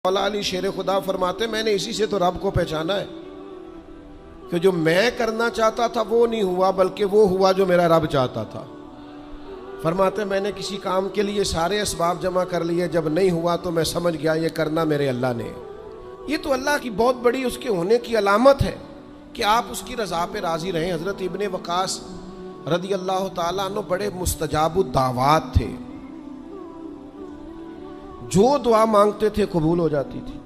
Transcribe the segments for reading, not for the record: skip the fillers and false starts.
مولا علی شیر خدا فرماتے میں نے اسی سے تو رب کو پہچانا ہے کہ جو میں کرنا چاہتا تھا وہ نہیں ہوا بلکہ وہ ہوا جو میرا رب چاہتا تھا۔ فرماتے میں نے کسی کام کے لیے سارے اسباب جمع کر لیے، جب نہیں ہوا تو میں سمجھ گیا یہ کرنا میرے اللہ نے۔ یہ تو اللہ کی بہت بڑی اس کے ہونے کی علامت ہے کہ آپ اس کی رضا پہ راضی رہیں۔ حضرت ابن وقاص رضی اللہ تعالیٰ عنہ بڑے مستجاب الدعوات تھے، جو دعا مانگتے تھے قبول ہو جاتی تھی۔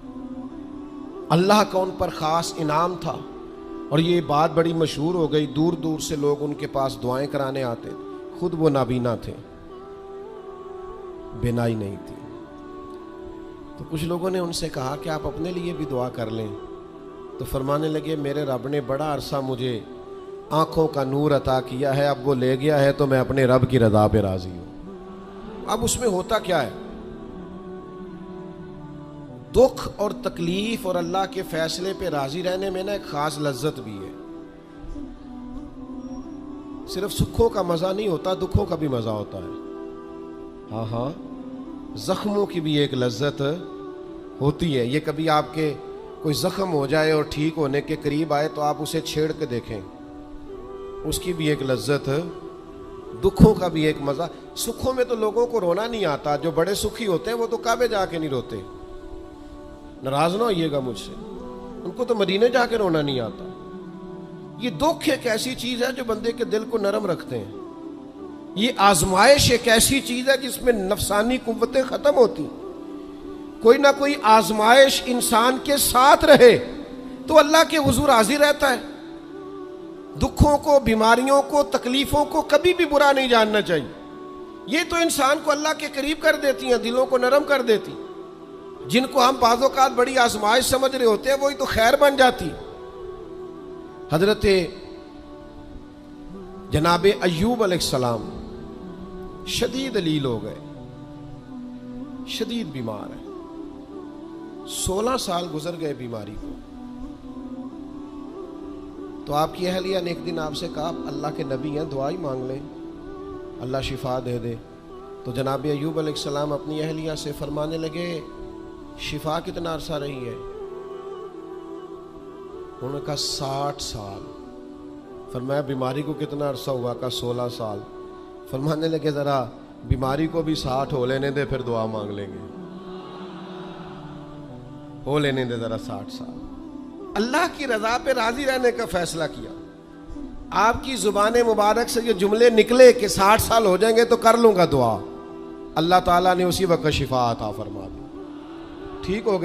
اللہ کا ان پر خاص انعام تھا، اور یہ بات بڑی مشہور ہو گئی، دور دور سے لوگ ان کے پاس دعائیں کرانے آتے تھے۔ خود وہ نابینا تھے، بینائی نہیں تھی۔ تو کچھ لوگوں نے ان سے کہا کہ آپ اپنے لیے بھی دعا کر لیں، تو فرمانے لگے میرے رب نے بڑا عرصہ مجھے آنکھوں کا نور عطا کیا ہے، اب وہ لے گیا ہے تو میں اپنے رب کی رضا پہ راضی ہوں۔ اب اس میں ہوتا کیا ہے؟ دکھ اور تکلیف اور اللہ کے فیصلے پہ راضی رہنے میں نا ایک خاص لذت بھی ہے۔ صرف سکھوں کا مزہ نہیں ہوتا، دکھوں کا بھی مزہ ہوتا ہے۔ ہاں زخموں کی بھی ایک لذت ہوتی ہے۔ یہ کبھی آپ کے کوئی زخم ہو جائے اور ٹھیک ہونے کے قریب آئے تو آپ اسے چھیڑ کے دیکھیں، اس کی بھی ایک لذت، دکھوں کا بھی ایک مزہ۔ سکھوں میں تو لوگوں کو رونا نہیں آتا، جو بڑے سکھی ہوتے ہیں وہ تو کعبے جا کے نہیں روتے، ناراض نہ ہوئیے گا مجھ سے، ان کو تو مدینے جا کے رونا نہیں آتا۔ یہ دکھ ایک ایسی چیز ہے جو بندے کے دل کو نرم رکھتے ہیں۔ یہ آزمائش ایک ایسی چیز ہے جس میں نفسانی قوتیں ختم ہوتی۔ کوئی نہ کوئی آزمائش انسان کے ساتھ رہے تو اللہ کے حضور حاضر رہتا ہے۔ دکھوں کو، بیماریوں کو، تکلیفوں کو کبھی بھی برا نہیں جاننا چاہیے۔ یہ تو انسان کو اللہ کے قریب کر دیتی ہیں، دلوں کو نرم کر دیتی۔ جن کو ہم بعض اوقات بڑی آزمائش سمجھ رہے ہوتے ہیں وہی تو خیر بن جاتی۔ حضرت جناب ایوب علیہ السلام شدید علیل ہو گئے، شدید بیمار ہے، 16 سال گزر گئے بیماری کو۔ تو آپ کی اہلیہ نے ایک دن آپ سے کہا اللہ کے نبی ہیں، دعا ہی مانگ لیں، اللہ شفا دے دے۔ تو جناب ایوب علیہ السلام اپنی اہلیہ سے فرمانے لگے شفا کتنا عرصہ رہی ہے؟ انہوں نے کہا 60 سال۔ فرمایا بیماری کو کتنا عرصہ ہوا؟ کہا 16 سال۔ فرمانے لگے ذرا بیماری کو بھی 60 ہو لینے دے، پھر دعا مانگ لیں گے، ہو لینے دے ذرا 60 سال۔ اللہ کی رضا پہ راضی رہنے کا فیصلہ کیا۔ آپ کی زبان مبارک سے یہ جملے نکلے کہ 60 سال ہو جائیں گے تو کر لوں گا دعا، اللہ تعالیٰ نے اسی وقت شفا عطا فرما دی، ٹھیک ہو گئے۔